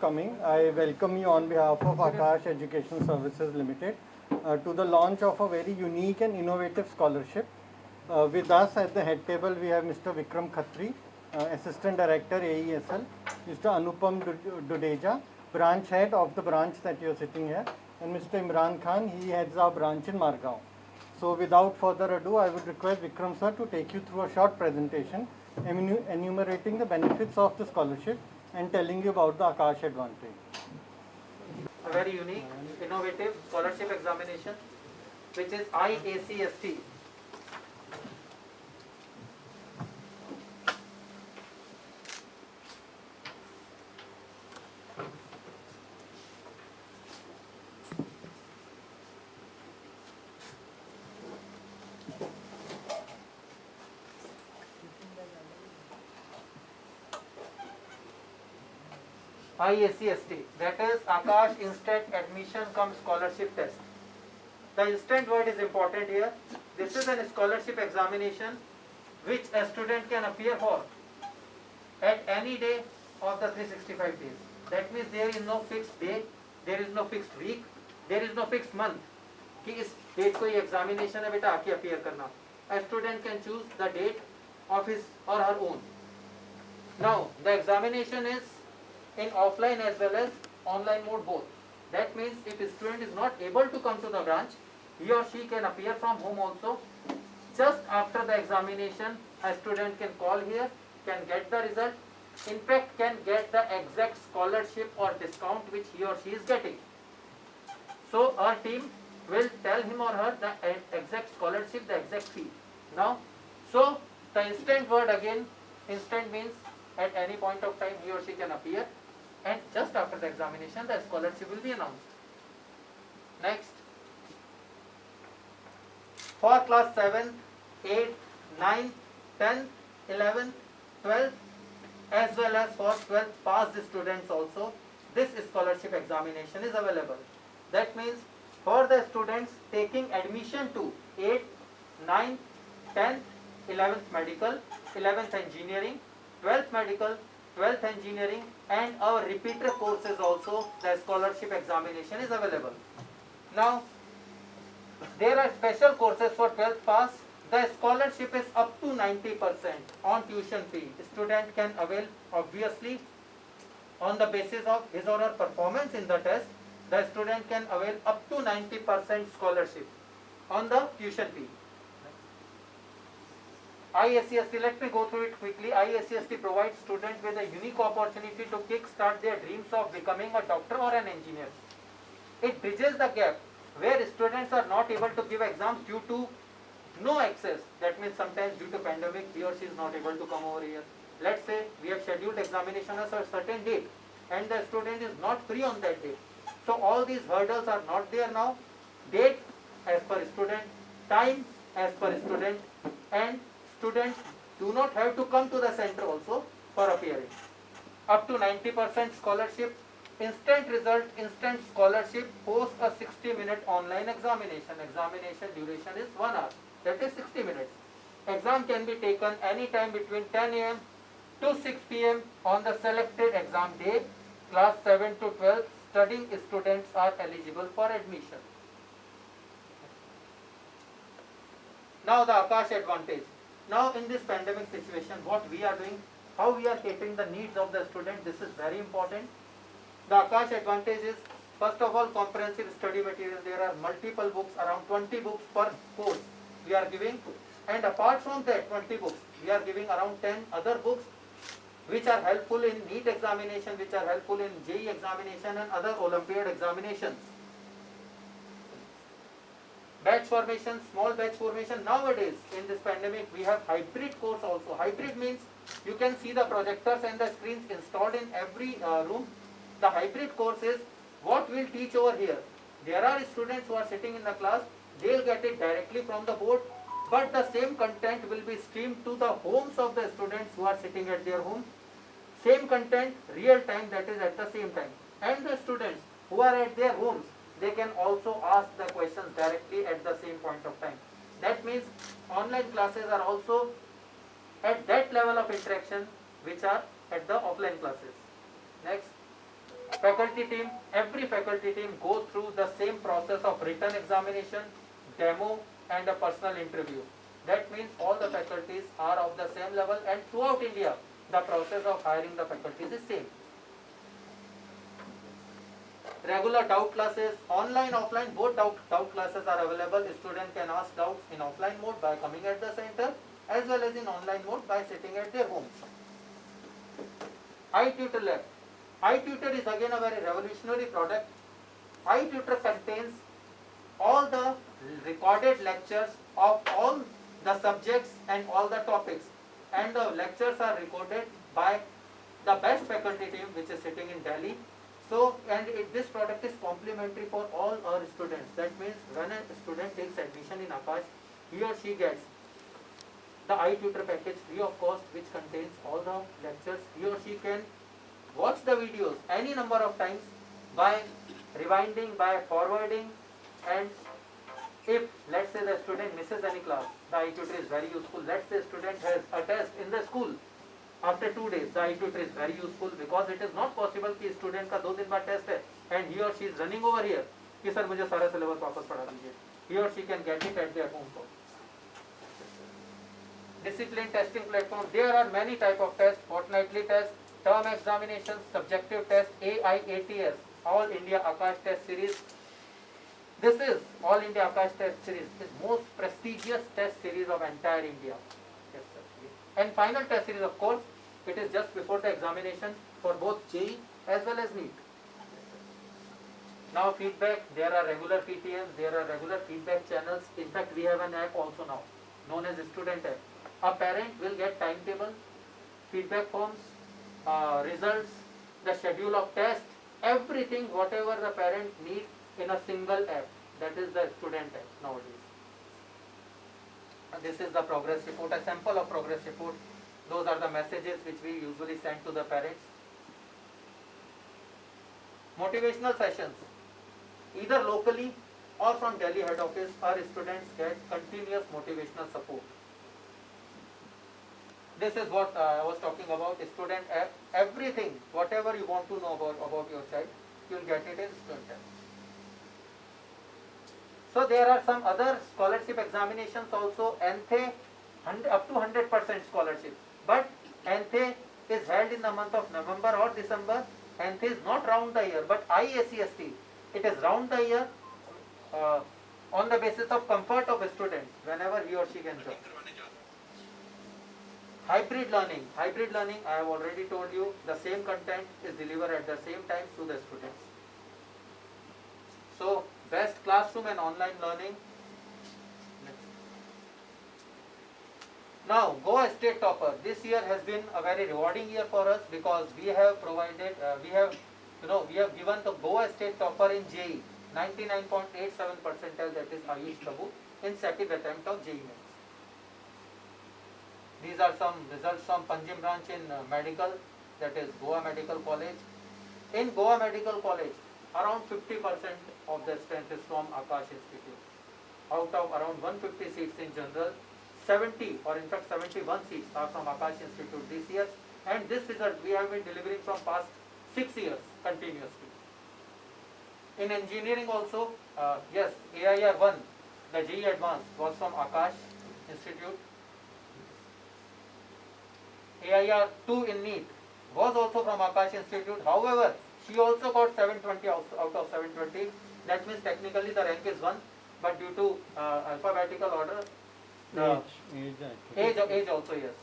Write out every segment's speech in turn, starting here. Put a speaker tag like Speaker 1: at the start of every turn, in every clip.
Speaker 1: Coming. I welcome you on behalf of Akash Education Services Limited to the launch of a very unique and innovative scholarship. With us at the head table we have Mr. Vikram Khatri, Assistant Director AESL, Mr. Anupam Dudeja, branch head of the branch that you are sitting here, and Mr. Imran Khan, he heads our branch in Margao. So without further ado, I would request Vikram sir to take you through a short presentation enumerating the benefits of the scholarship and telling you about the Akash advantage.
Speaker 2: A very unique, innovative scholarship examination, which is IACST. IACST, that is Akash Instant Admission cum Scholarship Test. The instant word is important here. This is a scholarship examination which a student can appear for at any day of the 365 days. That means there is no fixed day, there is no fixed week, there is no fixed month कि इस date को ये examination है बेटा आके appear करना. A student can choose the date of his or her own. Now the examination is in offline as well as online mode both. That means if a student is not able to come to the branch, he or she can appear from home also. Just after the examination, a student can call here, can get the result, in fact can get the exact scholarship or discount which he or she is getting. So our team will tell him or her the exact scholarship, the exact fee. Now, so the instant word again, instant means at any point of time he or she can appear, and just after the examination the scholarship will be announced. Next, for class 7, 8, 9, 10, 11, 12 as well as for 12th passed students also, this scholarship examination is available. That means for the students taking admission to 8th, 9th, 10th, 11th medical, 11th engineering, 12th medical, 12th engineering and our repeater courses also, the scholarship examination is available. Now there are special courses for 12th pass. The scholarship is up to 90% on tuition fee. Student can avail obviously on the basis of his or her performance in the test. The student can avail up to 90% scholarship on the tuition fee. IACST, let me go through it quickly. IACST provides students with a unique opportunity to kickstart their dreams of becoming a doctor or an engineer. It bridges the gap where students are not able to give exams due to no access. That means sometimes due to pandemic he or she is not able to come over here. Let's say we have scheduled examination as a certain date and the student is not free on that date. So all these hurdles are not there now. Date as per student, time as per student, and students do not have to come to the center also for appearing. Up to 90% scholarship, instant result, instant scholarship, post a 60-minute online examination. Examination duration is 1 hour, that is 60 minutes. Exam can be taken any time between 10 am to 6 pm on the selected exam day. Class 7 to 12 studying students are eligible for admission. Now the Akash advantage. Now in this pandemic situation, what we are doing, how we are catering the needs of the student, this is very important. The Akash advantage is, first of all, comprehensive study material. There are multiple books, around 20 books per course we are giving, and apart from that 20 books, we are giving around 10 other books which are helpful in NEET examination, which are helpful in JEE examination and other Olympiad examinations. Batch formation, small batch formation. Nowadays in this pandemic we have hybrid course also. Hybrid means you can see the projectors and the screens installed in every room. The hybrid course is what we'll teach over here. There are students who are sitting in the class, they'll get it directly from the board, but the same content will be streamed to the homes of the students who are sitting at their home. Same content, real time, that is at the same time. And the students who are at their homes, they can also ask the questions directly at the same point of time. That means online classes are also at that level of interaction which are at the offline classes. Next, Faculty team, every faculty team goes through the same process of written examination, demo and a personal interview. That means all the faculties are of the same level, and throughout India the process of hiring the faculties is same. Regular doubt classes, online, offline, both doubt classes are available. Student can ask doubts in offline mode by coming at the center, as well as in online mode by sitting at their homes. iTutor Lab. iTutor is again a very revolutionary product. iTutor contains all the recorded lectures of all the subjects and all the topics, and the lectures are recorded by the best faculty team which is sitting in Delhi. So, and this product is complimentary for all our students. That means when a student takes admission in Aakash, he or she gets the iTutor package free of cost, which contains all the lectures. He or she can watch the videos any number of times by rewinding, by forwarding, and if let's say the student misses any class, the iTutor is very useful. Let's say student has a test in the school. After 2 days, the iTutor is very useful, because it is not possible कि student का 2 दिन बाद test है and he or she is running over here कि sir मुझे सारा syllabus वापस पढ़ा दीजिए. He or she can get it at their home phone. Discipline testing platform. There are many type of tests: fortnightly test, term examinations, subjective test, AIATS, All India Aakash Test Series. This is All India Aakash Test Series, is most prestigious test series of entire India. Yes, sir. And final test series, of course, it is just before the examination for both JEE as well as NEET. Now feedback, there are regular PTMs, there are regular feedback channels. In fact, we have an app also now, known as Student App. A parent will get timetable, feedback forms, results, the schedule of test, everything, whatever the parent needs in a single app. That is the Student App nowadays. This is the progress report, a sample of progress report. Those are the messages which we usually send to the parents. Motivational sessions, either locally or from Delhi head office, our students get continuous motivational support. This is what I was talking about, Student App. Everything, whatever you want to know about your child, you will get it in Student App. So there are some other scholarship examinations also. NTHE, up to 100% scholarship. But NTHE is held in the month of November or December. NTHE is not round the year, but IACST, it is round the year on the basis of comfort of a student, whenever he or she can join. Hybrid learning. Hybrid learning, I have already told you, the same content is delivered at the same time to the students. So, best classroom and online learning. Now, Goa State Topper. This year has been a very rewarding year for us, because we have provided, we have given the Goa State Topper in JEE 99.87 percentile, that is Ayush Prabhu, in second attempt of JEE Mains. These are some results from Panjim branch in medical, that is Goa Medical College. In Goa Medical College, around 50% of the strength is from Aakash Institute. Out of around 150 seats in general, 70 or in fact 71 seats are from Aakash Institute this year, and this result we have been delivering from past 6 years continuously. In engineering also, yes, AIR 1, the JEE Advanced was from Aakash Institute. AIR 2 in NEET was also from Aakash Institute. However, she also got 720 out of 720. That means technically the rank is 1, but due to alphabetical order, age also, yes,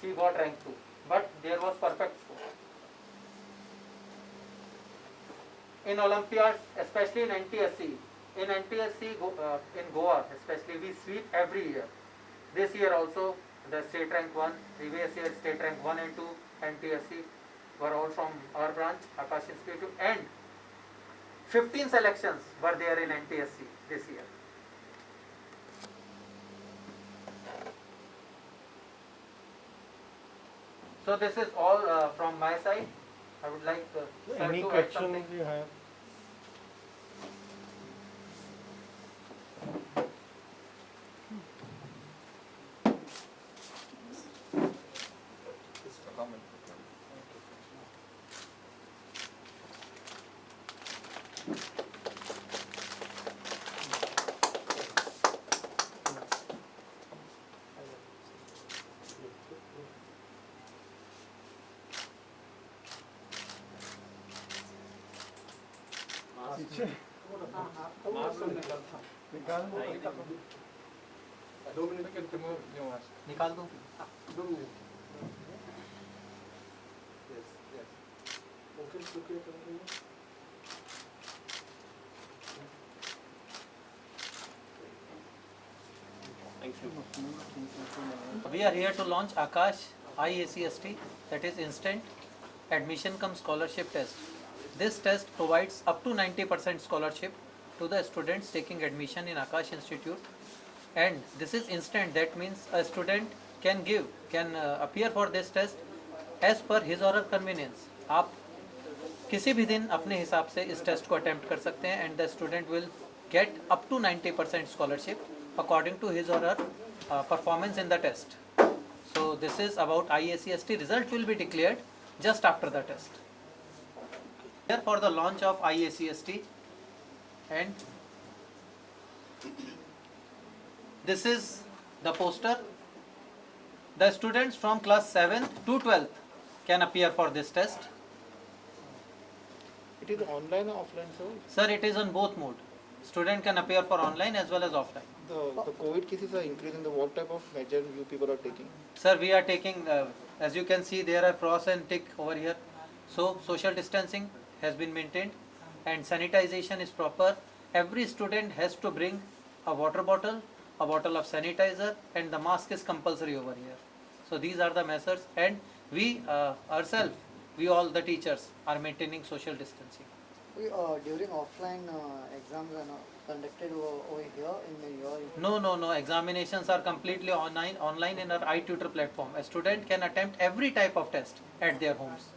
Speaker 2: she got rank 2. But there was perfect score. In Olympiads, especially in NTSC, in Goa especially, we sweep every year. This year also, the state rank 1, previous year state rank 1 and 2, NTSC were all from our branch, Aakash Institute, and 15 selections were there in NTSC this year. So this is all from my side. I would like
Speaker 1: Any
Speaker 2: to add
Speaker 1: questions
Speaker 2: something.
Speaker 1: you have? पीछे निकाल दो।
Speaker 2: निकाल दूं? We are here to launch Akash IACST, that is Instant Admission Cum Scholarship Test. This test provides up to 90% scholarship to the students taking admission in Akash Institute, and this is instant. That means a student can appear for this test as per his or her convenience. आप किसी भी दिन अपने हिसाब से इस test को attempt कर सकते हैं, and the student will get up to 90% scholarship according to his or her performance in the test. So this is about IACST. Result will be declared just after the test. Here for the launch of IACST, and this is the poster. The students from class 7th to 12th can appear for this test.
Speaker 3: It is online or offline, sir?
Speaker 2: Sir, it is on both mode. Student can appear for online as well as offline.
Speaker 3: The COVID cases are increasing. What type of measure you people are taking?
Speaker 2: Sir, we are taking, as you can see, there are cross and tick over here. So social distancing has been maintained and sanitization is proper. Every student has to bring a water bottle, a bottle of sanitizer, and the mask is compulsory over here. So these are the measures, and we ourselves, we all the teachers are maintaining social distancing.
Speaker 4: During offline exams are conducted over here in your
Speaker 2: No. Examinations are completely online in our iTutor platform. A student can attempt every type of test at their homes.